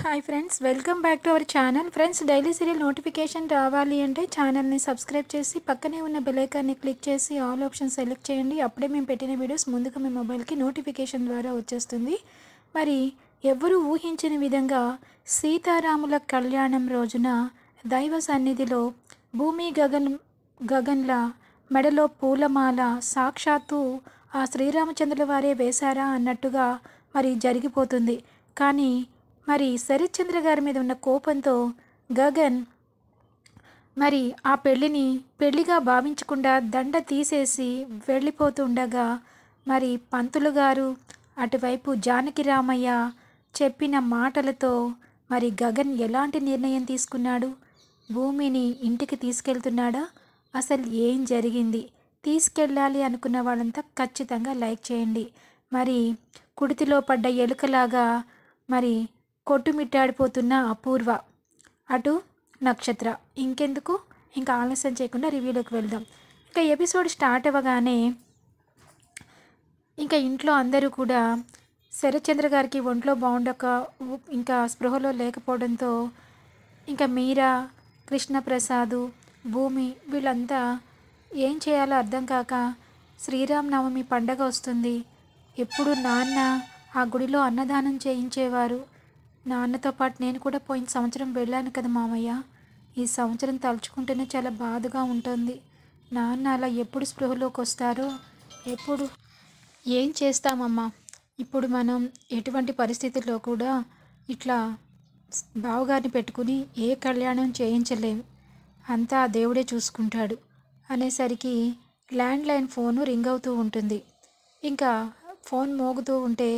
Hi friends, welcome back to our channel. Friends, daily serial notification రావాలి అంటే ఛానల్ని subscribe చేసి పక్కనే ఉన్న బెల్ ఐకాన్ని క్లిక్ చేసి ఆల్ ఆప్షన్ సెలెక్ట్ చేయండి. అప్పుడే మేము పెట్టిన వీడియోస్ ముందుగా మీ మొబైల్కి నోటిఫికేషన్ ద్వారా వచ్చేస్తుంది. మరి ఎవరు ఊహించని విధంగా సీతారాముల కళ్యాణం రోజున దైవ సన్నిధిలో భూమి గగన్ల మెడలో పూలమాల సాక్షాత్తు ఆ శ్రీరామచంద్రుల వారే వేశారా అన్నట్టుగా మరి జరిగిపోతుంది. కానీ మరి శరత్ చంద్ర గారి మీద ఉన్న కోపంతో గగన్ మరి ఆ పెళ్లిగా భావించకుండా దండ తీసేసి వెళ్ళిపోతుండగా మరి పంతులు గారు అటువైపు జానకి రామయ్య చెప్పిన మాటలతో మరి గగన్ ఎలాంటి నిర్ణయం తీసుకున్నాడు? భూమిని ఇంటికి తీసుకెళ్తున్నాడా? అసలు ఏం జరిగింది? తీసుకెళ్ళాలి అనుకున్న వాళ్ళంతా ఖచ్చితంగా లైక్ చేయండి. మరి కుడితిలో పడ్డ ఎలుకలాగా మరి కొట్టుమిట్టాడిపోతున్న అపూర్వ, అటు నక్షత్ర. ఇంకెందుకు, ఇంకా ఆలస్యం చేయకుండా రివ్యూలోకి వెళ్దాం. ఇంకా ఎపిసోడ్ స్టార్ట్ అవ్వగానే ఇంకా ఇంట్లో అందరూ కూడా శరత్చంద్ర గారికి ఒంట్లో బాగుండక ఇంకా స్పృహలో లేకపోవడంతో ఇంకా మీరా, కృష్ణప్రసాదు, భూమి వీళ్ళంతా ఏం చేయాలో అర్థం కాక శ్రీరామనవమి పండగ వస్తుంది, ఎప్పుడు నాన్న ఆ గుడిలో అన్నదానం చేయించేవారు, నాన్నతో పాటు నేను కూడా పోయిన సంవత్సరం వెళ్ళాను కదా మామయ్య, ఈ సంవత్సరం తలుచుకుంటేనే చాలా బాధగా ఉంటుంది, నాన్న అలా ఎప్పుడు స్పృహలోకి వస్తారో, ఎప్పుడు ఏం చేస్తామమ్మా, ఇప్పుడు మనం ఎటువంటి పరిస్థితుల్లో కూడా ఇట్లా బావగారిని పెట్టుకుని ఏ కళ్యాణం చేయించలేము, అంతా దేవుడే చూసుకుంటాడు అనేసరికి ల్యాండ్లైన్ ఫోను రింగ్ అవుతూ ఉంటుంది. ఇంకా ఫోన్ మోగుతూ ఉంటే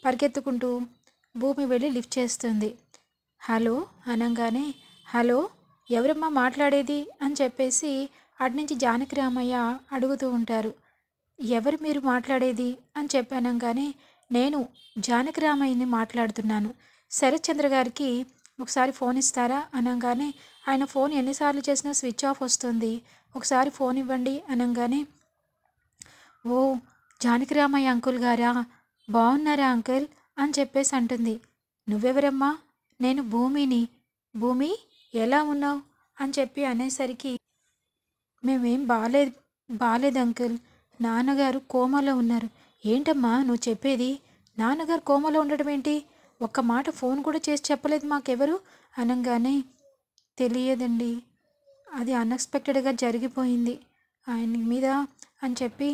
పరిగెత్తుకుంటూ భూమి వెళ్ళి లిఫ్ట్ చేస్తుంది. హలో అనగానే, హలో ఎవరమ్మా మాట్లాడేది అని చెప్పేసి అటునుంచి జానకి రామయ్య అడుగుతూ ఉంటారు. ఎవరు మీరు మాట్లాడేది అని చెప్పానంగానే, నేను జానకి రామయ్యని మాట్లాడుతున్నాను, శరత్చంద్ర గారికి ఒకసారి ఫోన్ ఇస్తారా అనగానే, ఆయన ఫోన్ ఎన్నిసార్లు చేసినా స్విచ్ ఆఫ్ వస్తుంది, ఒకసారి ఫోన్ ఇవ్వండి అనగానే, ఓ జానకి రామయ్య అంకుల్ గారా, బాగున్నారా అంకుల్ అని చెప్పేసి అంటుంది. నువ్వెవరమ్మా? నేను భూమిని. భూమి ఎలా ఉన్నావు అని చెప్పి అనేసరికి, మేమేం బాలేదు అంకుల్, నాన్నగారు కోమాలో ఉన్నారు. ఏంటమ్మా నువ్వు చెప్పేది? నాన్నగారు కోమాలో ఉండడం ఏంటి? ఒక్క మాట ఫోన్ కూడా చేసి చెప్పలేదు మాకెవరు అనగానే, తెలియదండి, అది అన్ఎక్స్పెక్టెడ్గా జరిగిపోయింది ఆయన మీద అని చెప్పి,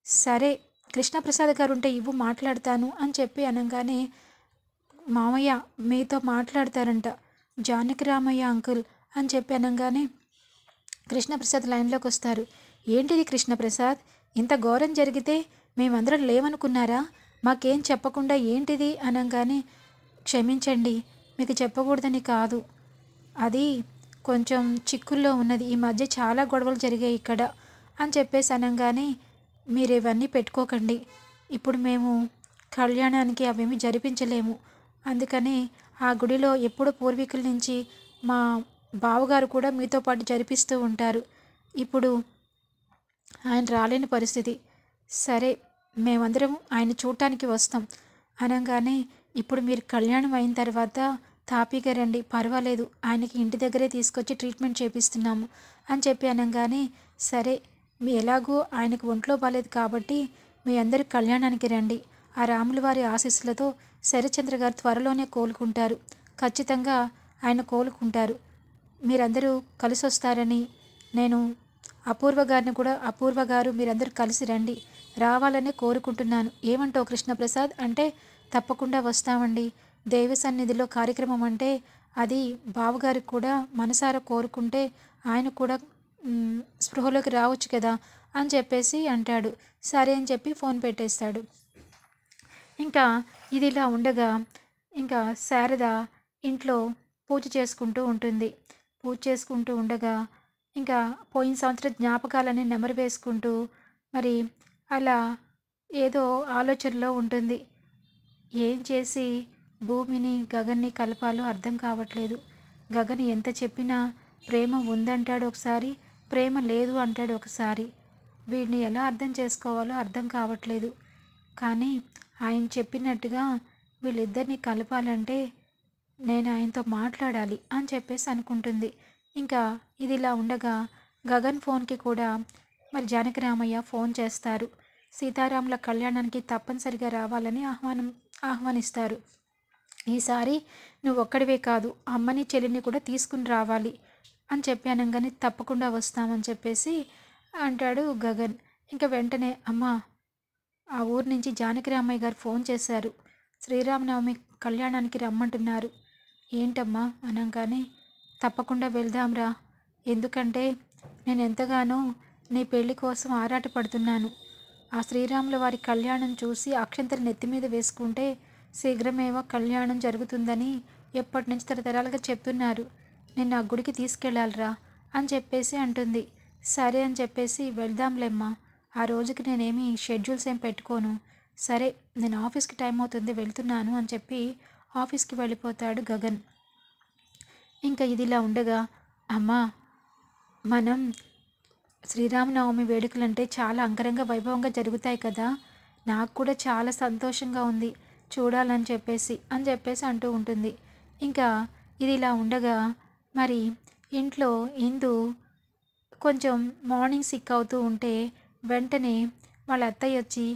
సరే కృష్ణప్రసాద్ గారు ఉంటే ఇవ్వు మాట్లాడతాను అని చెప్పి అనగానే, మామయ్య మీతో మాట్లాడతారంట జానకి రామయ్య అంకుల్ అని చెప్పి అనగానే కృష్ణప్రసాద్ లైన్లోకి వస్తారు. ఏంటిది కృష్ణప్రసాద్, ఇంత ఘోరం జరిగితే మేమందరం లేవనుకున్నారా? మాకేం చెప్పకుండా ఏంటిది అనగానే, క్షమించండి, మీకు చెప్పకూడదని కాదు, అది కొంచెం చిక్కుల్లో ఉన్నది, ఈ మధ్య చాలా గొడవలు జరిగాయి ఇక్కడ అని చెప్పేసి అనగానే, మీరు ఇవన్నీ పెట్టుకోకండి, ఇప్పుడు మేము కళ్యాణానికి అవేమి జరిపించలేము, అందుకని ఆ గుడిలో ఎప్పుడు పూర్వీకుల నుంచి మా బావగారు కూడా మీతో పాటు జరిపిస్తూ ఉంటారు, ఇప్పుడు ఆయన రాలేని పరిస్థితి, సరే మేమందరం ఆయన చూడటానికి వస్తాం అనగానే, ఇప్పుడు మీరు కళ్యాణం అయిన తర్వాత తాపీగా రండి, పర్వాలేదు, ఆయనకి ఇంటి దగ్గరే తీసుకొచ్చి ట్రీట్మెంట్ చేపిస్తున్నాము అని చెప్పి అనగానే, సరే మీ ఎలాగూ ఆయనకు ఒంట్లో బాలేదు కాబట్టి మీ అందరూ కళ్యాణానికి రండి, ఆ రాముల వారి ఆశీస్సులతో శరత్చంద్ర గారు త్వరలోనే కోలుకుంటారు, ఖచ్చితంగా ఆయన కోలుకుంటారు, మీరందరూ కలిసి వస్తారని నేను అపూర్వ గారు మీరందరూ కలిసి రండి, రావాలనే కోరుకుంటున్నాను, ఏమంటావు కృష్ణప్రసాద్ అంటే, తప్పకుండా వస్తామండి, దైవ సన్నిధిలో కార్యక్రమం అంటే అది బావగారికి కూడా మనసారా కోరుకుంటే ఆయన కూడా స్పృహలోకి రావచ్చు కదా అని చెప్పేసి అంటాడు. సరే అని చెప్పి ఫోన్ పెట్టేస్తాడు. ఇంకా ఇది ఇలా ఉండగా ఇంకా శారద ఇంట్లో పూజ చేసుకుంటూ ఉంటుంది. పూజ చేసుకుంటూ ఉండగా ఇంకా పోయిన సంవత్సరం జ్ఞాపకాలని నెమరు వేసుకుంటూ మరి అలా ఏదో ఆలోచనలో ఉంటుంది. ఏం చేసి భూమిని గగన్ని కలపాలో అర్థం కావట్లేదు. గగన్ ఎంత చెప్పినా ప్రేమ ఉందంటాడు ఒకసారి, ప్రేమ లేదు అంటాడు ఒకసారి, వీడిని ఎలా అర్థం చేసుకోవాలో అర్థం కావట్లేదు. కానీ ఆయన చెప్పినట్టుగా వీళ్ళిద్దరిని కలపాలంటే నేను ఆయనతో మాట్లాడాలి అని చెప్పేసి అనుకుంటుంది. ఇంకా ఇదిలా ఉండగా గగన్ ఫోన్‌కి కూడా మరి జానకి రామయ్య ఫోన్ చేస్తారు. సీతారాముల కళ్యాణానికి తప్పనిసరిగా రావాలని ఆహ్వానిస్తారు. ఈసారి నువ్వొక్కడివే కాదు, అమ్మని, చెల్లిని కూడా తీసుకుని రావాలి అని చెప్పి అనంగానే తప్పకుండా వస్తామని చెప్పేసి అంటాడు గగన్. ఇంక వెంటనే అమ్మా, ఆ ఊరు నుంచి జానకి రామయ్య గారు ఫోన్ చేశారు. శ్రీరామనవమి కళ్యాణానికి రమ్మంటున్నారు. ఏంటమ్మా అనంగానే తప్పకుండా వెళ్దాంరా. ఎందుకంటే నేను ఎంతగానో నీ పెళ్లి కోసం ఆరాటపడుతున్నాను. ఆ శ్రీరాముల వారి కళ్యాణం చూసి అక్షంతలు నెత్తి మీద వేసుకుంటే శీఘ్రమేవో కళ్యాణం జరుగుతుందని ఎప్పటి నుంచి తరతరాలుగా చెప్తున్నారు. నిన్ను ఆ గుడికి తీసుకెళ్ళాలిరా అని చెప్పేసి అంటుంది. సరే అని చెప్పేసి వెళ్దాంలేమ్మా. ఆ రోజుకి నేనేమి షెడ్యూల్స్ ఏం పెట్టుకోను. సరే, నేను ఆఫీస్కి టైం అవుతుంది, వెళ్తున్నాను అని చెప్పి ఆఫీస్కి వెళ్ళిపోతాడు గగన్. ఇంకా ఇదిలా ఉండగా అమ్మా, మనం శ్రీరామనవమి వేడుకలంటే చాలా అంగరంగ వైభవంగా జరుగుతాయి కదా, నాకు కూడా చాలా సంతోషంగా ఉంది చూడాలని చెప్పేసి అంటూ ఉంటుంది. ఇంకా ఇది ఇలా ఉండగా మరి ఇంట్లో ఇందు కొంచెం మార్నింగ్ సిక్ అవుతూ ఉంటే వెంటనే వాళ్ళ అత్తయ్య వచ్చి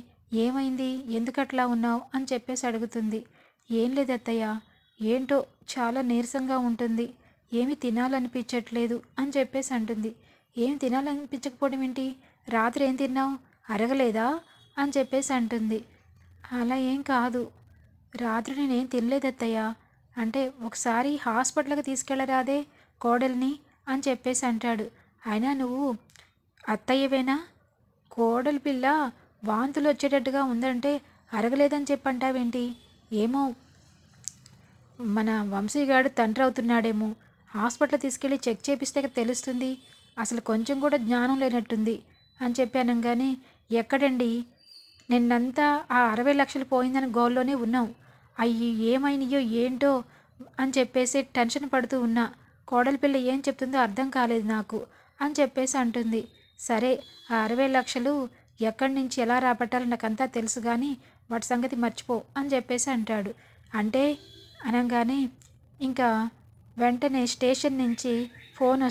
ఏమైంది, ఎందుకట్లా ఉన్నావు అని చెప్పేసి అడుగుతుంది. ఏం లేదు అత్తయ్య, ఏంటో చాలా నీరసంగా ఉంటుంది, ఏమి తినాలనిపించట్లేదు అని చెప్పేసి అంటుంది. ఏం తినాలనిపించకపోవడం ఏంటి, రాత్రి ఏం తిన్నావు, అరగలేదా అని చెప్పేసి అంటుంది. అలా ఏం కాదు, రాత్రి నేనేం తినలేదు అత్తయ్య. అంటే ఒకసారి హాస్పిటల్కి తీసుకెళ్ళరాదే కోడల్ని అని చెప్పేసి అంటాడు. అయినా నువ్వు అత్తయ్యవేనా, కోడలి పిల్ల వాంతులు వచ్చేటట్టుగా ఉందంటే అరగలేదని చెప్పంటావేంటి? ఏమో మన వంశీగాడు తండ్రి అవుతున్నాడేమో, హాస్పిటల్ తీసుకెళ్ళి చెక్ చేపిస్తే తెలుస్తుంది. అసలు కొంచెం కూడా జ్ఞానం లేనట్టుంది అని చెప్పి అనగానే ఎక్కడండి, నిన్నంతా ఆ 60 లక్షలు పోయిందని గోల్లోనే ఉన్నాం. అయ్యి ఏమైనాయో ఏంటో అని చెప్పేసి టెన్షన్ పడుతూ ఉన్నా. కోడలి పిల్ల ఏం చెప్తుందో అర్థం కాలేదు నాకు అని చెప్పేసి అంటుంది. సరే, ఆ 60 లక్షలు ఎక్కడి నుంచి ఎలా రాబట్టాలో నాకంతా తెలుసు కానీ వాటి సంగతి మర్చిపో అని చెప్పేసి అంటాడు. అంటే అనగానే ఇంకా వెంటనే స్టేషన్ నుంచి ఫోన్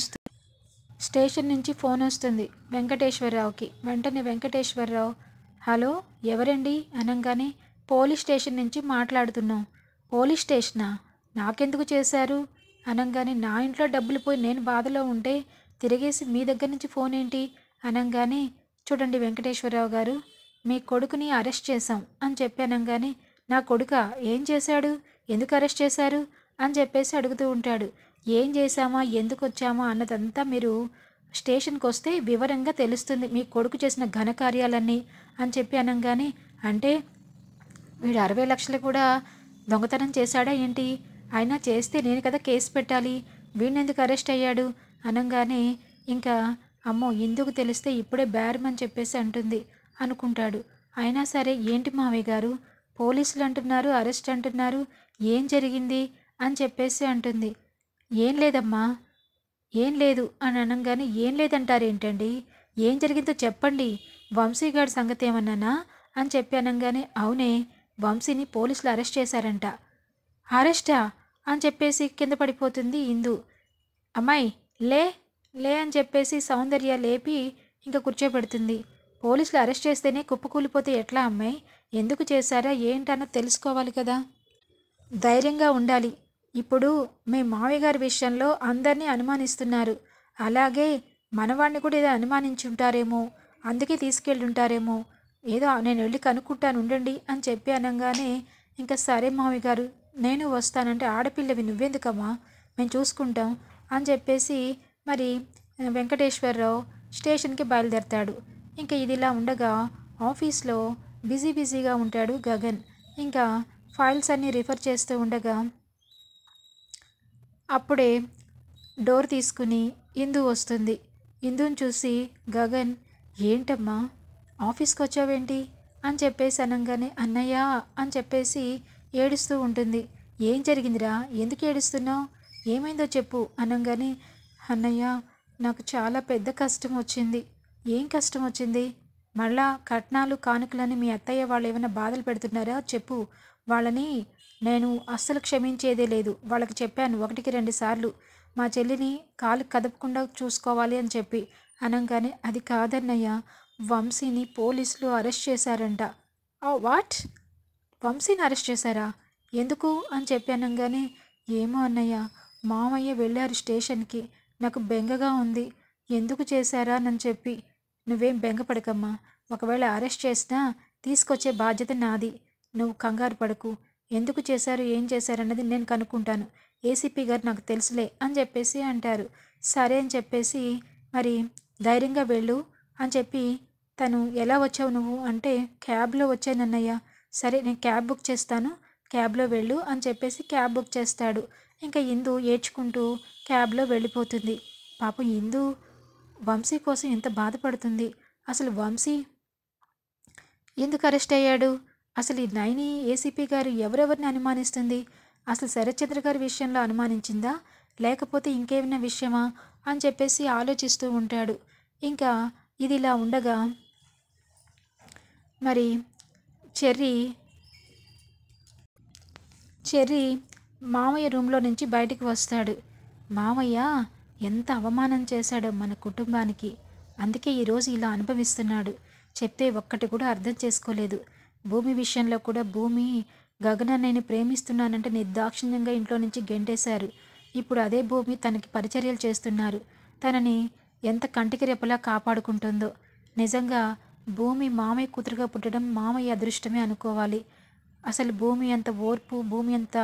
వస్తుంది వెంకటేశ్వరరావుకి. వెంటనే వెంకటేశ్వరరావు, హలో ఎవరండి అనగానే పోలీస్ స్టేషన్ నుంచి మాట్లాడుతున్నాం. పోలీస్ స్టేషనా, నాకెందుకు చేశారు అనగానే నా ఇంట్లో డబ్బులు పోయి నేను బాధలో ఉంటే తిరిగేసి మీ దగ్గర నుంచి ఫోన్ ఏంటి అనగానే చూడండి వెంకటేశ్వరరావు గారు, మీ కొడుకుని అరెస్ట్ చేశాం అని చెప్పి అనగానే నా కొడుక ఏం చేశాడు, ఎందుకు అరెస్ట్ చేశారు అని చెప్పేసి అడుగుతూ ఉంటాడు. ఏం చేశామా, ఎందుకు వచ్చామా అన్నదంతా మీరు స్టేషన్కి వస్తే వివరంగా తెలుస్తుంది, మీ కొడుకు చేసిన ఘనకార్యాలన్నీ అని చెప్పి అనగానే అంటే వీడు 60 లక్షలు కూడా దొంగతనం చేశాడా ఏంటి, అయినా చేస్తే నేను కదా కేసు పెట్టాలి, వీడినెందుకు అరెస్ట్ అయ్యాడు అనగానే ఇంకా అమ్మో ఎందుకు తెలిస్తే ఇప్పుడే బేరమని చెప్పేసి అంటుంది అనుకుంటాడు. అయినా సరే ఏంటి మావయ్య గారు, పోలీసులు అంటున్నారు, అరెస్ట్ అంటున్నారు, ఏం జరిగింది అని చెప్పేసి అంటుంది. ఏం లేదమ్మా, ఏం లేదు అని అనగానే ఏం లేదంటారేంటండి, ఏం జరిగిందో చెప్పండి, వంశీగాడి సంగతి ఏమన్నానా అని చెప్పి అనగానే అవునే, వంశీని పోలీసులు అరెస్ట్ చేశారంట. అరెస్టా అని చెప్పేసి కింద పడిపోతుంది ఇందు. అమ్మాయి లే లే అని చెప్పేసి సౌందర్య లేపి ఇంకా కూర్చోబెడుతుంది. పోలీసులు అరెస్ట్ చేస్తేనే కుప్పకూలిపోతే ఎట్లా అమ్మాయి, ఎందుకు చేశారా ఏంటన్నో తెలుసుకోవాలి కదా, ధైర్యంగా ఉండాలి. ఇప్పుడు మీ మావయ్య గారి విషయంలో అందరినీ అనుమానిస్తున్నారు, అలాగే మనవాడిని కూడా ఏదో అనుమానించుంటారేమో, అందుకే తీసుకెళ్ళుంటారేమో, ఏదో నేను వెళ్ళి కనుక్కుంటాను ఉండండి అని చెప్పి అనగానే ఇంకా సరే మావయ్య గారు నేను వస్తానంటే ఆడపిల్లవి నువ్వెందుకమ్మా, మేము చూసుకుంటాం అని చెప్పేసి మరి వెంకటేశ్వరరావు స్టేషన్కి బయలుదేరతాడు. ఇంకా ఇదిలా ఉండగా ఆఫీస్లో బిజీగా ఉంటాడు గగన్. ఇంకా ఫైల్స్ అన్నీ రిఫర్ చేస్తూ ఉండగా అప్పుడే డోర్ తీసుకుని ఇందు వస్తుంది. ఇందుని చూసి గగన్ ఏంటమ్మా ఆఫీస్కి వచ్చావేంటి అని చెప్పేసి అనగానే అన్నయ్య అని చెప్పేసి ఏడుస్తూ ఉంటుంది. ఏం జరిగిందిరా, ఎందుకు ఏడుస్తున్నావు, ఏమైందో చెప్పు అనగానే అన్నయ్య నాకు చాలా పెద్ద కష్టం వచ్చింది. ఏం కష్టం వచ్చింది, మళ్ళా కట్నాలు కానుకలని మీ అత్తయ్య వాళ్ళు ఏమైనా బాధలు పెడుతున్నారా చెప్పు, వాళ్ళని నేను అస్సలు క్షమించేదే లేదు. వాళ్ళకి చెప్పాను 1కి 2 సార్లు మా చెల్లిని కాలు కదపకుండా చూసుకోవాలి అని చెప్పి. అనంగానే అది కాదన్నయ్య, వంశీని పోలీసులు అరెస్ట్ చేశారంట. వాట్? వంశీని అరెస్ట్ చేశారా? ఎందుకు అని చెప్పి అనంగానే, ఏమో అన్నయ్య, మామయ్య వెళ్ళారు స్టేషన్కి. నాకు బెంగగా ఉంది. ఎందుకు చేశారా అని చెప్పి. నువ్వేం బెంగపడకమ్మా. ఒకవేళ అరెస్ట్ చేసినా తీసుకొచ్చే బాధ్యత నాది. నువ్వు కంగారు పడకు. ఎందుకు చేశారు, ఏం చేశారన్నది నేను కనుక్కుంటాను. ఏసీపీ గారు నాకు తెలుసులే అని చెప్పేసి అంటారు. సరే అని చెప్పేసి, మరి ధైర్యంగా వెళ్ళు అని చెప్పి, తను ఎలా వచ్చావు నువ్వు అంటే, క్యాబ్లో వచ్చానన్నయ్య. సరే నేను క్యాబ్ బుక్ చేస్తాను, క్యాబ్లో వెళ్ళు అని చెప్పేసి క్యాబ్ బుక్ చేస్తాడు. ఇంకా ఇందు ఏడ్చుకుంటూ క్యాబ్లో వెళ్ళిపోతుంది. పాపం ఇందు వంశీ కోసం ఎంత బాధపడుతుంది. అసలు వంశీ ఎందుకు అరెస్ట్ అయ్యాడు? అసలు ఈ నైని ఏసీపీ గారు ఎవరెవరిని అనుమానిస్తుంది? అసలు శరత్చంద్ర గారి విషయంలో అనుమానించిందా, లేకపోతే ఇంకేమైనా విషయమా అని చెప్పేసి ఆలోచిస్తూ ఉంటాడు. ఇంకా ఇది ఇలా ఉండగా మరి చెర్రీ మామయ్య రూమ్లో నుంచి బయటికి వస్తాడు. మామయ్య ఎంత అవమానం చేశాడో మన కుటుంబానికి, అందుకే ఈరోజు ఇలా అనుభవిస్తున్నాడు. చెప్తే ఒక్కటి కూడా అర్థం చేసుకోలేదు. భూమి విషయంలో కూడా భూమి గగనన్నయ్యని ప్రేమిస్తున్నానంటే నిర్దాక్షిణ్యంగా ఇంట్లో నుంచి గెంటేశారు. ఇప్పుడు అదే భూమి తనకి పరిచర్యలు చేస్తున్నారు. తనని ఎంత కంటికి రెప్పలా కాపాడుకుంటుందో. నిజంగా భూమి మామయ్య కూతురుగా పుట్టడం మామయ్య అదృష్టమే అనుకోవాలి. అసలు భూమి అంత ఓర్పు, భూమి అంత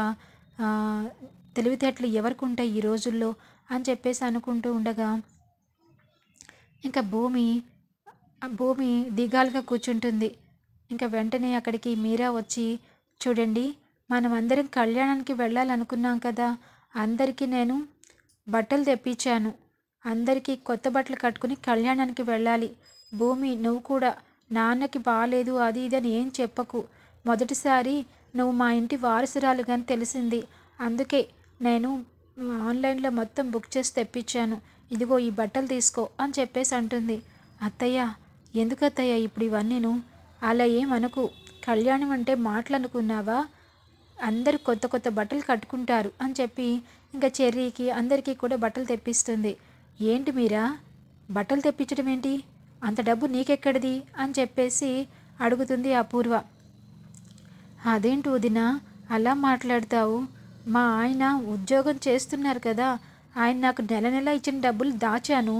తెలివితేటలు ఎవరికి ఉంటాయి ఈ రోజుల్లో అని చెప్పేసి అనుకుంటూ ఉండగా, ఇంకా భూమి దిగాలుగా కూర్చుంటుంది. ఇంకా వెంటనే అక్కడికి మీరా వచ్చి, చూడండి, మనం అందరం కళ్యాణానికి వెళ్ళాలనుకున్నాం కదా, అందరికీ నేను బట్టలు తెప్పించాను. అందరికీ కొత్త బట్టలు కట్టుకుని కళ్యాణానికి వెళ్ళాలి. భూమి నువ్వు కూడా నాన్నకి బాగాలేదు అది ఇది అని ఏం చెప్పకు. మొదటిసారి నువ్వు మా ఇంటి వారసురాలుగాని తెలిసింది. అందుకే నేను ఆన్లైన్లో మొత్తం బుక్ చేసి తెప్పించాను. ఇదిగో ఈ బట్టలు తీసుకో అని చెప్పేసి అంటుంది. అత్తయ్య, ఎందుకు అత్తయ్య ఇప్పుడు ఇవన్నీను? అలా ఏమనుకు. కళ్యాణం అంటే మాటలు అనుకున్నావా? అందరూ కొత్త కొత్త బట్టలు కట్టుకుంటారు అని చెప్పి ఇంకా చెర్రీకి అందరికీ కూడా బట్టలు తెప్పిస్తుంది. ఏంటి మీరా, బట్టలు తెప్పించడం ఏంటి? అంత డబ్బు నీకెక్కడిది అని చెప్పేసి అడుగుతుంది అపూర్వ. అదేంటి వదిన అలా మాట్లాడతావు? మా ఆయన ఉద్యోగం చేస్తున్నారు కదా, ఆయన నాకు నెల నెల ఇచ్చిన డబ్బులు దాచాను,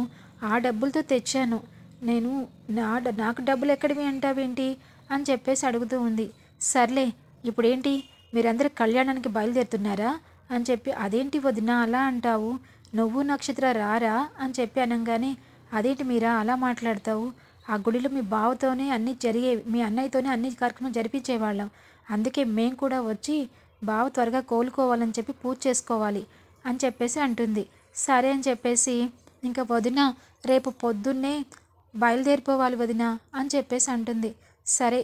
ఆ డబ్బులతో తెచ్చాను. నేను నాకు డబ్బులు ఎక్కడివి అంటావేంటి అని చెప్పేసి అడుగుతూ ఉంది. సర్లే, ఇప్పుడేంటి మీరందరూ కళ్యాణానికి బయలుదేరుతున్నారా అని చెప్పి, అదేంటి వదిన అలా అంటావు? నువ్వు నక్షత్ర రారా అని చెప్పి అనగానే, అదేంటి మీరా అలా మాట్లాడతావు? ఆ గుడిలో మీ బావతోనే అన్నీ జరిగేవి, మీ అన్నయ్యతోనే అన్ని కార్యక్రమం జరిపించేవాళ్ళం. అందుకే మేము కూడా వచ్చి బావ త్వరగా కోలుకోవాలని చెప్పి పూజ చేసుకోవాలి అని చెప్పేసి అంటుంది. సరే అని చెప్పేసి, ఇంకా వదిన రేపు పొద్దున్నే బయలుదేరిపోవాలి వదిన అని చెప్పేసి అంటుంది. సరే,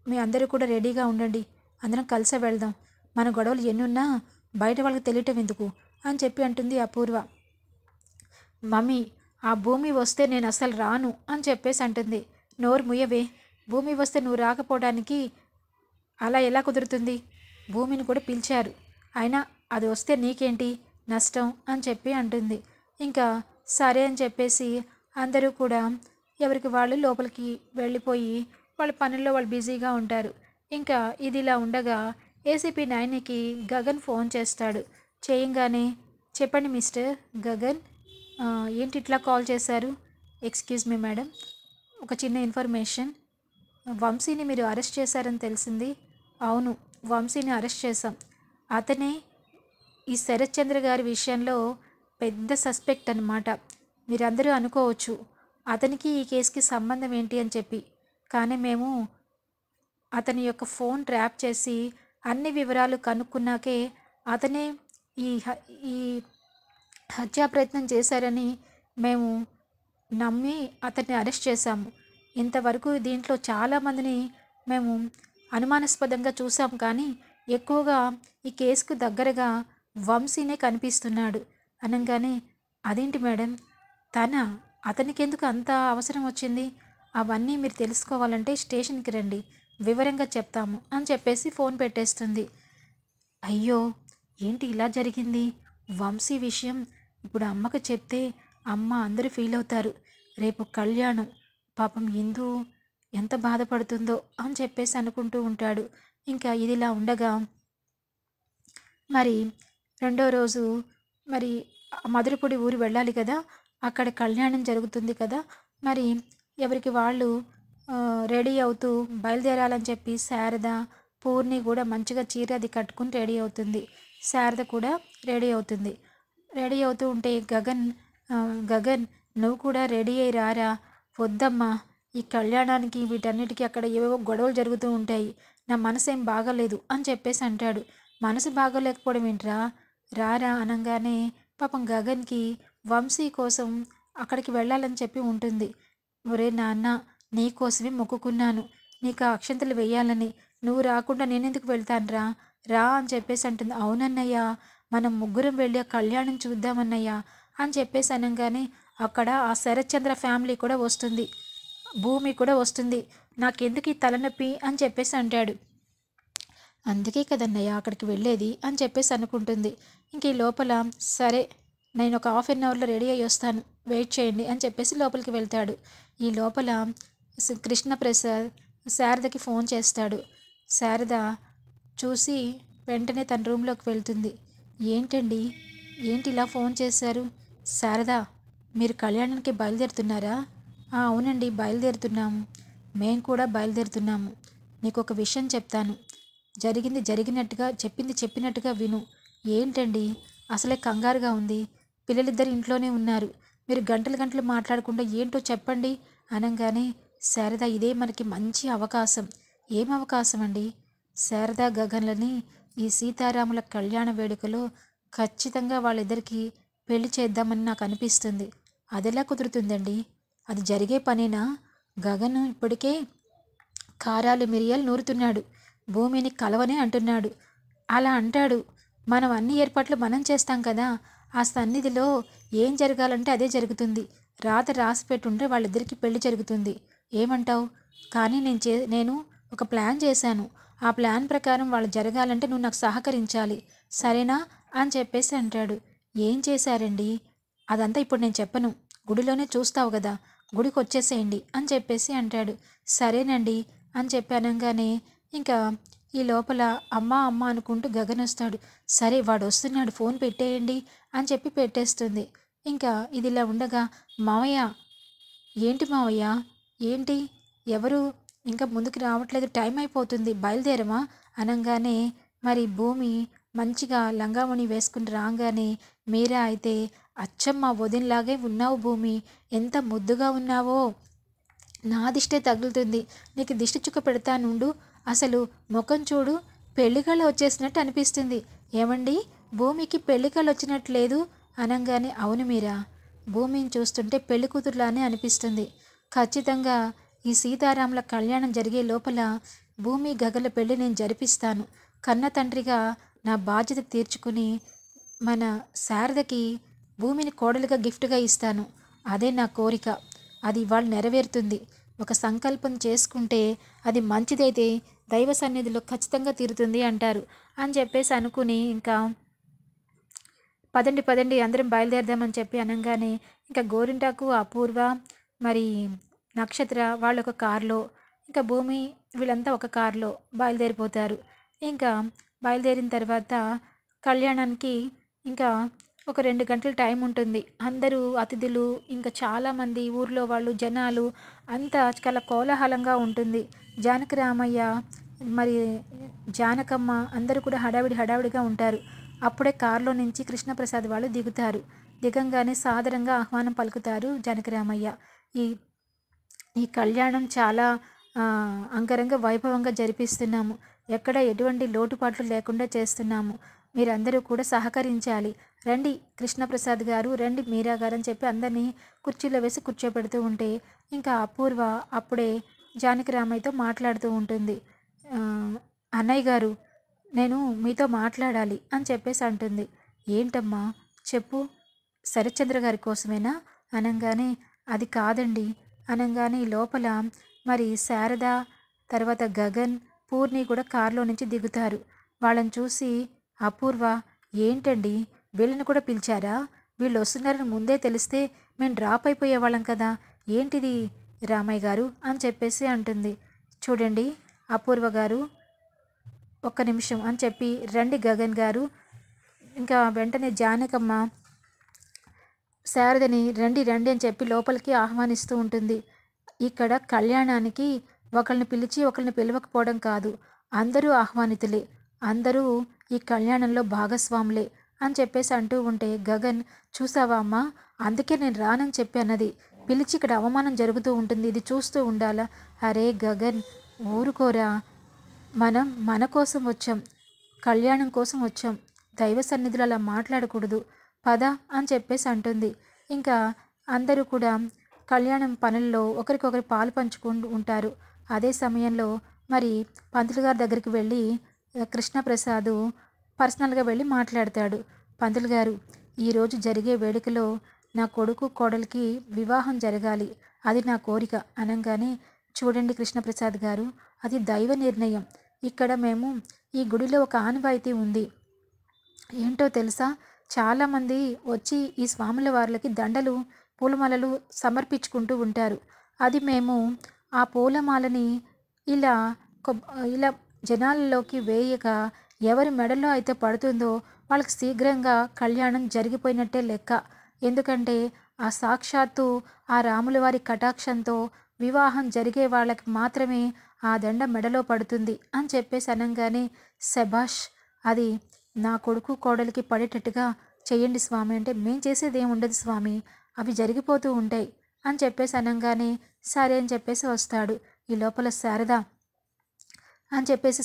మీ అందరూ కూడా రెడీగా ఉండండి, అందరం కలిసే వెళ్దాం. మన గొడవలు ఎన్నున్నా బయట వాళ్ళకి తెలియటం ఎందుకు అని చెప్పి అంటుంది అపూర్వ. మమ్మీ, ఆ భూమి వస్తే నేను అసలు రాను అని చెప్పేసి అంటుంది. నోరు ముయ్యవే, భూమి వస్తే నువ్వు రాకపోవడానికి అలా ఎలా కుదురుతుంది? భూమిని కూడా పిలిచారు, అయినా అది వస్తే నీకేంటి నష్టం అని చెప్పి అంటుంది. ఇంకా సరే అని చెప్పేసి అందరూ కూడా ఎవరికి వాళ్ళు లోపలికి వెళ్ళిపోయి వాళ్ళ పనుల్లో వాళ్ళు బిజీగా ఉంటారు. ఇంకా ఇది ఇలా ఉండగా ఏసీపీ నైనికి గగన్ ఫోన్ చేస్తాడు. చేయంగానే, చెప్పండి మిస్టర్ గగన్, ఏంటి ఇట్లా కాల్ చేశారు? ఎక్స్క్యూజ్ మీ మేడం, ఒక చిన్న ఇన్ఫర్మేషన్. వంశీని మీరు అరెస్ట్ చేశారని తెలిసింది. అవును, వంశీని అరెస్ట్ చేశాం. అతనే ఈ శరత్చంద్ర గారి విషయంలో పెద్ద సస్పెక్ట్ అన్నమాట. మీరందరూ అనుకోవచ్చు అతనికి ఈ కేసుకి సంబంధం ఏంటి అని చెప్పి, కానీ మేము అతని యొక్క ఫోన్ ట్రాప్ చేసి అన్ని వివరాలు కనుక్కున్నాకే అతనే ఈ హత్యా ప్రయత్నం చేశారని మేము నమ్మి అతన్ని అరెస్ట్ చేశాము. ఇంతవరకు దీంట్లో చాలామందిని మేము అనుమానాస్పదంగా చూసాం, కానీ ఎక్కువగా ఈ కేసుకు దగ్గరగా వంశీనే కనిపిస్తున్నాడు అనగానే, అదేంటి మేడం, అతనికి ఎందుకు అంత అవసరం వచ్చింది? అవన్నీ మీరు తెలుసుకోవాలంటే స్టేషన్కి రండి, వివరంగా చెప్తాము అని చెప్పేసి ఫోన్ పెట్టేస్తుంది. అయ్యో! ఏంటి ఇలా జరిగింది? వంశీ విషయం ఇప్పుడు అమ్మకి చెప్తే అమ్మ అందరూ ఫీల్ అవుతారు. రేపు కళ్యాణం. పాపం ఇందు ఎంత బాధపడుతుందో అని చెప్పేసి అనుకుంటూ ఉంటాడు. ఇంకా ఇదిలా ఉండగా మరి రెండో రోజు మరి మధురపొడి ఊరు వెళ్ళాలి కదా! అక్కడ కళ్యాణం జరుగుతుంది కదా! మరి ఎవరికి వాళ్ళు రెడీ అవుతూ బయలుదేరాలని చెప్పి శారద, పూర్ణి కూడా మంచిగా చీర అది కట్టుకుని రెడీ అవుతుంది. శారద కూడా రెడీ అవుతుంది. రెడీ అవుతూ ఉంటే గగన్ నువ్వు కూడా రెడీ అయ్యి రారా. వద్దమ్మా, ఈ కళ్యాణానికి వీటన్నిటికీ అక్కడ ఏవేవో గొడవలు జరుగుతూ ఉంటాయి. నా మనసేం బాగలేదు అని చెప్పేసి అంటాడు. మనసు బాగోలేకపోవడం ఏంట్రా, రారా అనంగానే పాపం గగన్కి వంశీ కోసం అక్కడికి వెళ్ళాలని చెప్పి ఉంటుంది. ఒరే నాన్న, నీకోసమే మొక్కుకున్నాను, నీకు ఆ అక్షంతలు వేయాలని. నువ్వు రాకుండా నేనెందుకు వెళ్తానురా, రా అని చెప్పేసి అంటుంది. అవునన్నయ్య, మనం ముగ్గురం వెళ్ళి ఆ కళ్యాణం చూద్దామన్నయ్య అని చెప్పేసి అనగానే అక్కడ ఆ శరత్చంద్ర ఫ్యామిలీ కూడా వస్తుంది, భూమి కూడా వస్తుంది. నాకెందుకు ఈ తలనొప్పి అని చెప్పేసి అంటాడు. అందుకే కదన్నయ్య అక్కడికి వెళ్ళేది అని చెప్పేసి అనుకుంటుంది. ఇంక ఈ లోపల సరే నేను ఒక హాఫ్ అన్ అవర్లో రెడీ అయ్యి వస్తాను, వెయిట్ చేయండి అని చెప్పేసి లోపలికి వెళ్తాడు. ఈ లోపల కృష్ణప్రసాద్ శారదకి ఫోన్ చేస్తాడు. శారద చూసి వెంటనే తన రూమ్లోకి వెళ్తుంది. ఏంటండి, ఏంటి ఇలా ఫోన్ చేశారు? శారద, మీరు కళ్యాణానికి బయలుదేరుతున్నారా? అవునండి, బయలుదేరుతున్నాము. మేము కూడా బయలుదేరుతున్నాము. నీకు ఒక విషయం చెప్తాను, జరిగింది జరిగినట్టుగా, చెప్పింది చెప్పినట్టుగా విను. ఏంటండి, అసలే కంగారుగా ఉంది. పిల్లలిద్దరు ఇంట్లోనే ఉన్నారు. మీరు గంటలు గంటలు మాట్లాడకుండా ఏంటో చెప్పండి అనగానే శారద, ఇదే మనకి మంచి అవకాశం. ఏం అవకాశం అండి? శారద గగన్లని ఈ సీతారాముల కళ్యాణ వేడుకలో ఖచ్చితంగా వాళ్ళిద్దరికీ పెళ్లి చేద్దామని నాకు అనిపిస్తుంది. అదెలా కుదురుతుందండి? అది జరిగే పనేనా? గగన్ ఇప్పటికే కారాలు మిరియాలు నూరుతున్నాడు, భూమిని కలవనే అంటున్నాడు. అలా అంటాడు. మనం అన్ని ఏర్పాట్లు మనం చేస్తాం కదా. ఆ సన్నిధిలో ఏం జరగాలంటే అదే జరుగుతుంది. రాత రాసి పెట్టుంటే వాళ్ళిద్దరికీ పెళ్లి జరుగుతుంది. ఏమంటావు? కానీ నేను ఒక ప్లాన్ చేశాను. ఆ ప్లాన్ ప్రకారం వాళ్ళు జరగాలంటే నువ్వు నాకు సహకరించాలి, సరేనా అని చెప్పేసి అంటాడు. ఏం చేశారండి? అదంతా ఇప్పుడు నేను చెప్పను, గుడిలోనే చూస్తావు కదా, గుడికి వచ్చేసేయండి అని చెప్పేసి అంటాడు. సరేనండి అని చెప్పి అనగానే ఇంకా ఈ లోపల అమ్మ అమ్మ అనుకుంటూ గగన్ వస్తాడు. సరే వాడు వస్తున్నాడు, ఫోన్ పెట్టేయండి అని చెప్పి పెట్టేస్తుంది. ఇంకా ఇదిలా ఉండగా మావయ్య, ఏంటి మావయ్య, ఏంటి, ఎవరు ఇంకా ముందుకు రావట్లేదు, టైం అయిపోతుంది, బయలుదేరమా అనంగానే మరి భూమి మంచిగా లంగావణి వేసుకుని రాగానే మీరా అయితే అచ్చమ్మ వదినలాగే ఉన్నావు భూమి, ఎంత ముద్దుగా ఉన్నావో, నా దిష్టే తగులుతుంది, నీకు దిష్టి చుక్క పెడతానుండు, అసలు ముఖం చూడు, పెళ్ళికళ్ళు వచ్చేసినట్టు అనిపిస్తుంది. ఏమండి, భూమికి పెళ్ళికళ్ళు వచ్చినట్టు లేదు అనంగానే అవును మీరా, భూమిని చూస్తుంటే పెళ్లి కూతురులానే అనిపిస్తుంది. ఖచ్చితంగా ఈ సీతారాముల కళ్యాణం జరిగే లోపల భూమి గగల పెళ్ళి నేను జరిపిస్తాను. కన్న తండ్రిగా నా బాధ్యత తీర్చుకుని మన శారదకి భూమిని కోడలుగా గిఫ్ట్గా ఇస్తాను. అదే నా కోరిక. అది ఇవాళ నెరవేరుతుంది. ఒక సంకల్పం చేసుకుంటే అది మంచిదైతే దైవ సన్నిధిలో ఖచ్చితంగా తీరుతుంది అంటారు అని చెప్పేసి అనుకుని ఇంకా పదండి పదండి అందరం బయలుదేరదామని చెప్పి అనగానే ఇంకా గోరింటాకు, అపూర్వ, మరి నక్షత్ర వాళ్ళు ఒక కారులో, ఇంకా భూమి వీళ్ళంతా ఒక కారులో బయలుదేరిపోతారు. ఇంకా బయలుదేరిన తర్వాత కళ్యాణానికి ఇంకా ఒక 2 గంటల టైం ఉంటుంది. అందరూ అతిథులు ఇంకా చాలామంది ఊర్లో వాళ్ళు జనాలు అంతా చాలా కోలాహలంగా ఉంటుంది. జానకి రామయ్య మరి జానకమ్మ అందరూ కూడా హడావిడిగా ఉంటారు. అప్పుడే కారులో నుంచి కృష్ణప్రసాద్ వాళ్ళు దిగుతారు. దిగంగానే సాదరంగా ఆహ్వానం పలుకుతారు జానకి రామయ్య. ఈ ఈ కళ్యాణం చాలా అంగరంగ వైభవంగా జరిపిస్తున్నాము. ఎక్కడ ఎటువంటి లోటుపాట్లు లేకుండా చేస్తున్నాము. మీరందరూ కూడా సహకరించాలి. రండి కృష్ణప్రసాద్ గారు, రండి మీరా గారు అని చెప్పి అందరినీ కుర్చీలో వేసి కూర్చోబెడుతూ ఉంటే ఇంకా అపూర్వ అప్పుడే జానకి రామయ్యతో మాట్లాడుతూ ఉంటుంది. అన్నయ్య గారు, నేను మీతో మాట్లాడాలి అని చెప్పేసి అంటుంది. ఏంటమ్మా చెప్పు, శరత్చంద్ర గారి కోసమేనా అనంగానే అది కాదండి అనంగానే లోపల మరి శారద, తర్వాత గగన్, పూర్ణి కూడా కారులో నుంచి దిగుతారు. వాళ్ళని చూసి అపూర్వ, ఏంటండి వీళ్ళని కూడా పిలిచారా? వీళ్ళు వస్తున్నారని ముందే తెలిస్తే మేము డ్రాప్ అయిపోయేవాళ్ళం కదా, ఏంటిది రామయ్య గారు అని చెప్పేసి అంటుంది. చూడండి అపూర్వ గారు, ఒక్క నిమిషం అని చెప్పి రండి గగన్ గారు. ఇంకా వెంటనే జానకమ్మ శారదని రండి రండి అని చెప్పి లోపలికి ఆహ్వానిస్తూ ఉంటుంది. ఇక్కడ కళ్యాణానికి ఒకళ్ళని పిలిచి ఒకళ్ళని పిలవకపోవడం కాదు, అందరూ ఆహ్వానితులే, అందరూ ఈ కళ్యాణంలో భాగస్వాములే అని చెప్పేసి అంటూ ఉంటే గగన్, చూసావా అమ్మా, అందుకే నేను రానని చెప్పి అన్నది, పిలిచి ఇక్కడ అవమానం జరుగుతూ ఉంటుంది, ఇది చూస్తూ ఉండాలా? అరే గగన్, ఊరుకోరా, మనం మన కోసం వచ్చాం, కళ్యాణం కోసం వచ్చాం, దైవ సన్నిధిలో అలా మాట్లాడకూడదు, పద అని చెప్పేసి అంటుంది. ఇంకా అందరూ కూడా కళ్యాణం పనుల్లో ఒకరికొకరు పాలు పంచుకుంటూ ఉంటారు. అదే సమయంలో మరి పంతులు గారి దగ్గరికి వెళ్ళి కృష్ణప్రసాద్ పర్సనల్గా వెళ్ళి మాట్లాడతాడు. పంతులు గారు, ఈరోజు జరిగే వేడుకలో నా కొడుకు కోడలికి వివాహం జరగాలి, అది నా కోరిక అనగానే, చూడండి కృష్ణప్రసాద్ గారు, అది దైవ నిర్ణయం. ఇక్కడ మేము ఈ గుడిలో ఒక ఆనవాయితీ ఉంది, ఏంటో తెలుసా? చాలామంది వచ్చి ఈ స్వాముల వార్లకి దండలు పూలమాలలు సమర్పించుకుంటూ ఉంటారు. అది మేము ఆ పూలమాలని ఇలా ఇలా జనాలలోకి వేయక ఎవరి మెడలో అయితే పడుతుందో వాళ్ళకి శీఘ్రంగా కళ్యాణం జరిగిపోయినట్టే లెక్క. ఎందుకంటే ఆ సాక్షాత్తు ఆ రాముల వారి కటాక్షంతో వివాహం జరిగే వాళ్ళకి మాత్రమే ఆ దండ మెడలో పడుతుంది అని చెప్పేసి అనగానే, శభాష్, అది నా కొడుకు కోడలికి పడేటట్టుగా చెయ్యండి స్వామి అంటే, మేం చేసేది ఏమి ఉండదు స్వామి, అవి జరిగిపోతూ ఉంటాయి అని చెప్పేసి అనగానే, సరే అని చెప్పేసి వస్తాడు. ఈ లోపల శారద అని చెప్పేసి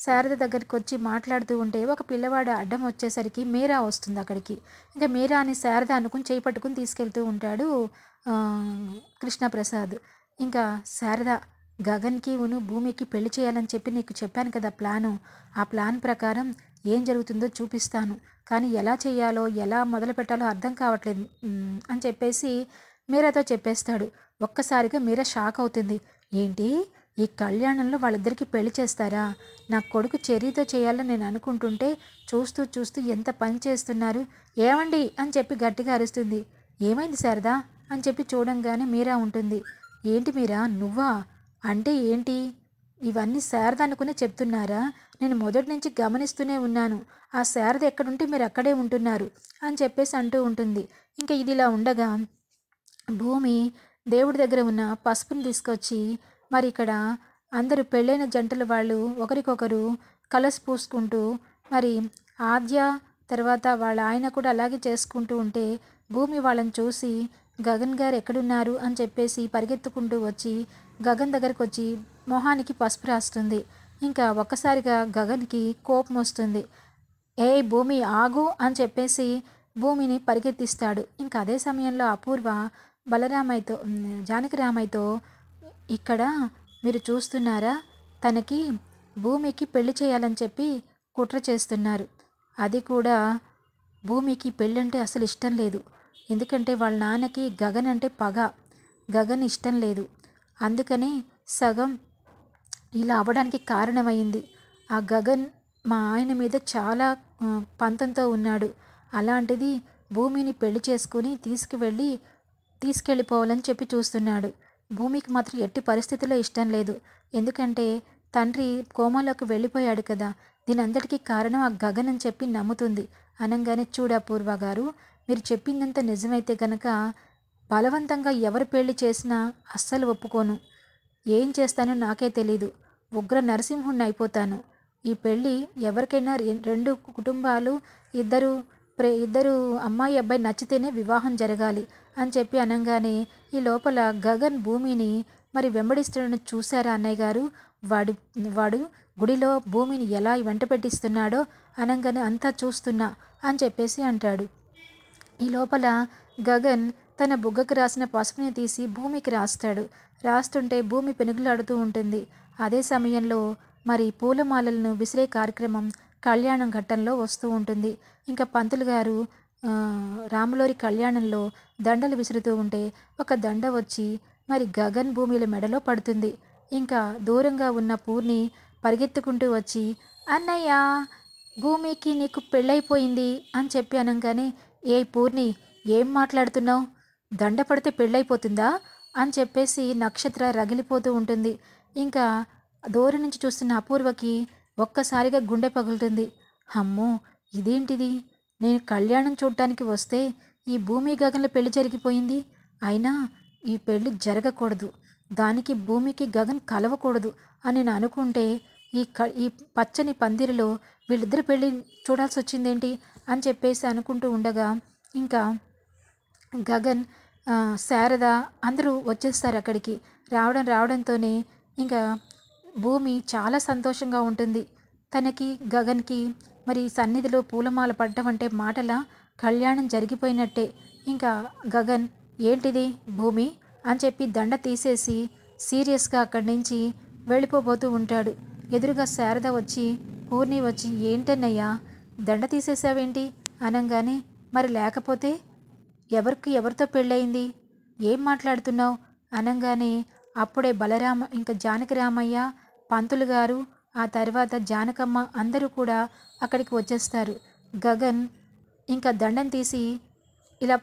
శారద దగ్గరికి వచ్చి మాట్లాడుతూ ఉంటే ఒక పిల్లవాడు అడ్డం వచ్చేసరికి మీరా వస్తుంది అక్కడికి. ఇంకా మీరా అని శారద అనుకుని చేయి పట్టుకుని తీసుకెళ్తూ ఉంటాడు కృష్ణప్రసాద్. ఇంకా శారద, గగన్కి భూమికి పెళ్లి చేయాలని చెప్పి నీకు చెప్పాను కదా ప్లాను, ఆ ప్లాన్ ప్రకారం ఏం జరుగుతుందో చూపిస్తాను, కానీ ఎలా చేయాలో ఎలా మొదలు పెట్టాలో అర్థం కావట్లేదు అని చెప్పేసి మీరాతో చెప్పేస్తాడు. ఒక్కసారిగా మీరా షాక్ అవుతుంది. ఏంటి, ఈ కళ్యాణంలో వాళ్ళిద్దరికీ పెళ్లి చేస్తారా? నా కొడుకు చెర్రీతో చేయాలని నేను అనుకుంటుంటే చూస్తూ చూస్తూ ఎంత పని చేస్తున్నారు, ఏమండి అని చెప్పి గట్టిగా అరుస్తుంది. ఏమైంది శారదా అని చెప్పి చూడంగానే మీరా ఉంటుంది. ఏంటి మీరా, నువ్వా? అంటే ఏంటి, ఇవన్నీ శారద అనుకునే చెప్తున్నారా? నేను మొదటి నుంచి గమనిస్తూనే ఉన్నాను, ఆ శారద ఎక్కడుంటే మీరు అక్కడే ఉంటున్నారు అని చెప్పేసి అంటూ ఉంటుంది. ఇంకా ఇదిలా ఉండగా భూమి దేవుడి దగ్గర ఉన్న పసుపుని తీసుకొచ్చి మరి ఇక్కడ అందరూ పెళ్ళైన జంటల వాళ్ళు ఒకరికొకరు కలసి పూసుకుంటూ, మరి ఆద్య తర్వాత వాళ్ళ ఆయన కూడా అలాగే చేసుకుంటూ ఉంటే భూమి వాళ్ళని చూసి గగన్ గారు ఎక్కడున్నారు అని చెప్పేసి పరిగెత్తుకుంటూ వచ్చి గగన్ దగ్గరకు వచ్చి మొహానికి పసుపు రాస్తుంది. ఇంకా ఒక్కసారిగా గగన్కి కోపం వస్తుంది. ఏ భూమి ఆగు అని చెప్పేసి భూమిని పరిగెత్తిస్తాడు. ఇంకా అదే సమయంలో అపూర్వ బలరామయ్యతో జానకిరామయ్యతో, ఇక్కడ మీరు చూస్తున్నారా, తనకి భూమికి పెళ్లి చేయాలని చెప్పి కుట్ర చేస్తున్నారు, అది కూడా భూమికి పెళ్ళంటే అసలు ఇష్టం లేదు, ఎందుకంటే వాళ్ళ నాన్నకి గగన్ అంటే పగ, గగన్ ఇష్టం లేదు, అందుకని సగం ఇలా అవ్వడానికి కారణమైంది. ఆ గగన్ మా ఆయన మీద చాలా పంతంతో ఉన్నాడు, అలాంటిది భూమిని పెళ్లి చేసుకుని తీసుకెళ్ళిపోవాలని చెప్పి చూస్తున్నాడు. భూమికి మాత్రం ఎట్టి పరిస్థితుల్లో ఇష్టం లేదు, ఎందుకంటే తండ్రి కోమాలోకి వెళ్ళిపోయాడు కదా, దీని అందరికీ కారణం ఆ గగన్ అని చెప్పి నమ్ముతుంది అనగానే, చూడ పూర్వ గారు, మీరు చెప్పిందంత నిజమైతే కనుక బలవంతంగా ఎవరు పెళ్లి చేసినా అస్సలు ఒప్పుకోను, ఏం చేస్తానో నాకే తెలీదు, ఉగ్ర నరసింహుణ్ణి అయిపోతాను, ఈ పెళ్ళి ఎవరికైనా రెండు కుటుంబాలు ఇద్దరు అమ్మాయి అబ్బాయి నచ్చితేనే వివాహం జరగాలి అని చెప్పి అనగానే, ఈ లోపల గగన్ భూమిని మరి వెంబడిస్తున్నాడని చూశారా అన్నయ్య గారు, వాడు గుడిలో భూమిని ఎలా వెంట పెట్టిస్తున్నాడో అనగానే, అంతా చూస్తున్నా అని చెప్పేసి అంటాడు. ఈ లోపల గగన్ తన బుగ్గకు రాసిన పసుపుని తీసి భూమికి రాస్తుంటే భూమి పెనుగులాడుతూ ఉంటుంది. అదే సమయంలో మరి పూలమాలలను విసిరే కార్యక్రమం కళ్యాణం ఘట్టంలో వస్తూ ఉంటుంది. ఇంకా పంతులు గారు రాములోరి కళ్యాణంలో దండలు విసురుతూ ఉంటే ఒక దండ వచ్చి మరి గగన్ భూమిల మెడలో పడుతుంది. ఇంకా దూరంగా ఉన్న పూర్ణి పరిగెత్తుకుంటూ వచ్చి, అన్నయ్య భూమికి నీకు పెళ్ళైపోయింది అని చెప్పి అనంగానే, ఏ పూర్ణి ఏం మాట్లాడుతున్నావు? దండ పడితే పెళ్ళైపోతుందా అని చెప్పేసి నక్షత్ర రగిలిపోతూ ఉంటుంది. ఇంకా దూరం నుంచి చూస్తున్న అపూర్వకి ఒక్కసారిగా గుండె పగులుతుంది. అమ్మో, ఇదేంటిది? నేను కళ్యాణం చూడటానికి వస్తే ఈ భూమి గగన్ల పెళ్లి జరిగిపోయింది. అయినా ఈ పెళ్లి జరగకూడదు, దానికి భూమికి గగన్ కలవకూడదు అని నేను అనుకుంటే ఈ పచ్చని పందిరిలో వీళ్ళిద్దరి పెళ్ళి చూడాల్సి వచ్చిందేంటి అని చెప్పేసి అనుకుంటూ ఉండగా ఇంకా గగన్, శారద అందరూ వచ్చేస్తారు అక్కడికి. రావడంతోనే ఇంకా భూమి చాలా సంతోషంగా ఉంటుంది. తనకి గగన్కి మరి సన్నిధిలో పూలమాల పడ్డం అంటే మాటలా? కళ్యాణం జరిగిపోయినట్టే. ఇంకా గగన్, ఏంటిది భూమి అని చెప్పి దండ తీసేసి సీరియస్గా అక్కడి నుంచి వెళ్ళిపోబోతూ ఉంటాడు. ఎదురుగా శారద వచ్చి, పూర్ణి వచ్చి, ఏంటన్నయ్యా దండ తీసేసావేంటి అనంగానే, మరి లేకపోతే ఎవరితో పెళ్ళయింది? ఏం మాట్లాడుతున్నావు అనంగానే అప్పుడే బలరామ ఇంకా జానకి రామయ్య, పంతులు గారు, ఆ తర్వాత జానకమ్మ అందరూ కూడా అక్కడికి వచ్చేస్తారు. గగన్ ఇంకా దండం తీసి ఇలా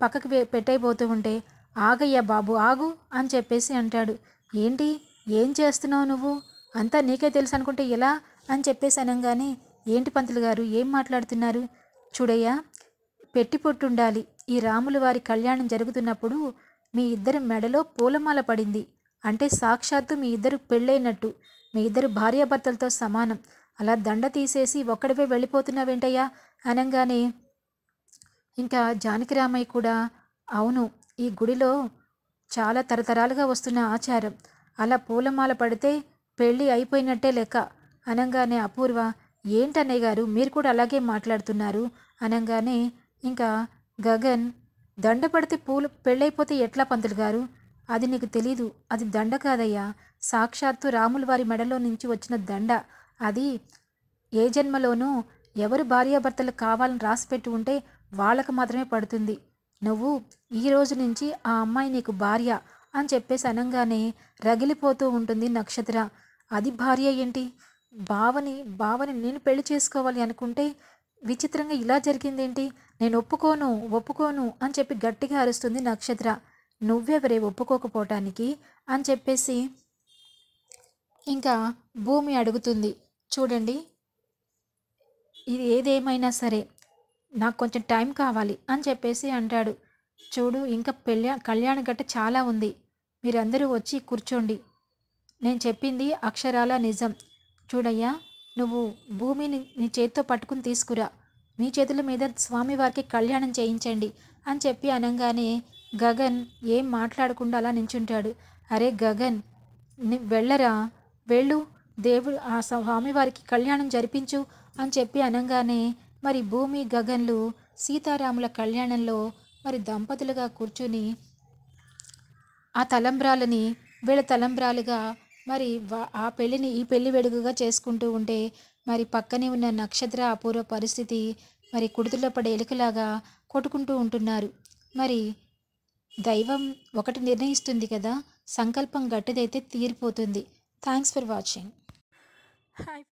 పక్కకి పెట్టైపోతూ ఉంటే, ఆగయ్యా బాబు ఆగు అని చెప్పేసి అంటాడు. ఏంటి, ఏం చేస్తున్నావు నువ్వు? అంతా నీకే తెలుసు అనుకుంటే ఎలా అని చెప్పేసి అనంగానే, ఏంటి పంతులు గారు ఏం మాట్లాడుతున్నారు? చూడయ్యా, పెట్టి పొట్టుండాలి. ఈ రాముల వారి కళ్యాణం జరుగుతున్నప్పుడు మీ ఇద్దరి మెడలో పూలమాల పడింది అంటే సాక్షాత్తు మీ ఇద్దరు పెళ్ళైనట్టు, మీ ఇద్దరు భార్యాభర్తలతో సమానం. అలా దండ తీసేసి ఒక్కడివే వెళ్ళిపోతున్నావేంటయ్యా అనంగానే ఇంకా జానకిరామయ్య కూడా, అవును, ఈ గుడిలో చాలా తరతరాలుగా వస్తున్న ఆచారం. అలా పూలమాల పడితే పెళ్ళి అయిపోయినట్టే లెక్క అనంగానే అపూర్వ, ఏంటన్నయ్య గారు మీరు కూడా అలాగే మాట్లాడుతున్నారు అనంగానే ఇంకా గగన్, దండ పడితే పెళ్ళైపోతే ఎట్లా పంతులు గారు? అది నీకు తెలీదు. అది దండ కాదయ్యా, సాక్షాత్తు రాముల వారి మెడలో నుంచి వచ్చిన దండ. అది ఏ జన్మలోనూ ఎవరు భార్యాభర్తలు కావాలని రాసిపెట్టి ఉంటే వాళ్ళకు మాత్రమే పడుతుంది. నువ్వు ఈ రోజు నుంచి ఆ అమ్మాయి నీకు భార్య అని చెప్పేసి అనంగానే రగిలిపోతూ ఉంటుంది నక్షత్ర. అది భార్య ఏంటి? బావని నేను పెళ్లి చేసుకోవాలి అనుకుంటే విచిత్రంగా ఇలా జరిగిందేంటి? నేను ఒప్పుకోను అని చెప్పి గట్టిగా అరుస్తుంది నక్షత్ర. నువ్వెవరే ఒప్పుకోకపోవటానికి అని చెప్పేసి ఇంకా భూమి అడుగుతుంది. చూడండి, ఇది ఏదేమైనా సరే నాకు కొంచెం టైం కావాలి అని చెప్పేసి అంటాడు. చూడు, ఇంకా కళ్యాణ గట్ట చాలా ఉంది, మీరందరూ వచ్చి కూర్చోండి. నేను చెప్పింది అక్షరాల నిజం. చూడయ్యా, నువ్వు భూమిని నీ చేత్తో పట్టుకుని తీసుకురా, మీ చేతుల మీద స్వామివారికి కళ్యాణం చేయించండి అని చెప్పి అనంగానే గగన్ ఏం మాట్లాడకుండా అలా నించుంటాడు. అరే గగన్, వెళ్ళరా, వెళ్ళు, దేవుడు ఆ స్వామివారికి కళ్యాణం జరిపించు అని చెప్పి అనంగానే మరి భూమి గగన్లు సీతారాముల కళ్యాణంలో మరి దంపతులుగా కూర్చుని ఆ తలంబ్రాలని వీళ్ళ తలంబ్రాలుగా మరి ఆ పెళ్ళిని ఈ పెళ్లి వెడుగుగా చేసుకుంటూ ఉంటే మరి పక్కనే ఉన్న నక్షత్ర అపూర్వ పరిస్థితి మరి కుడితిలో పడే ఎలుకలాగా కొట్టుకుంటూ ఉంటున్నారు. మరి దైవం ఒకటి నిర్ణయిస్తుంది కదా, సంకల్పం గట్టిదైతే తీరిపోతుంది. Thanks for watching. హాయ్.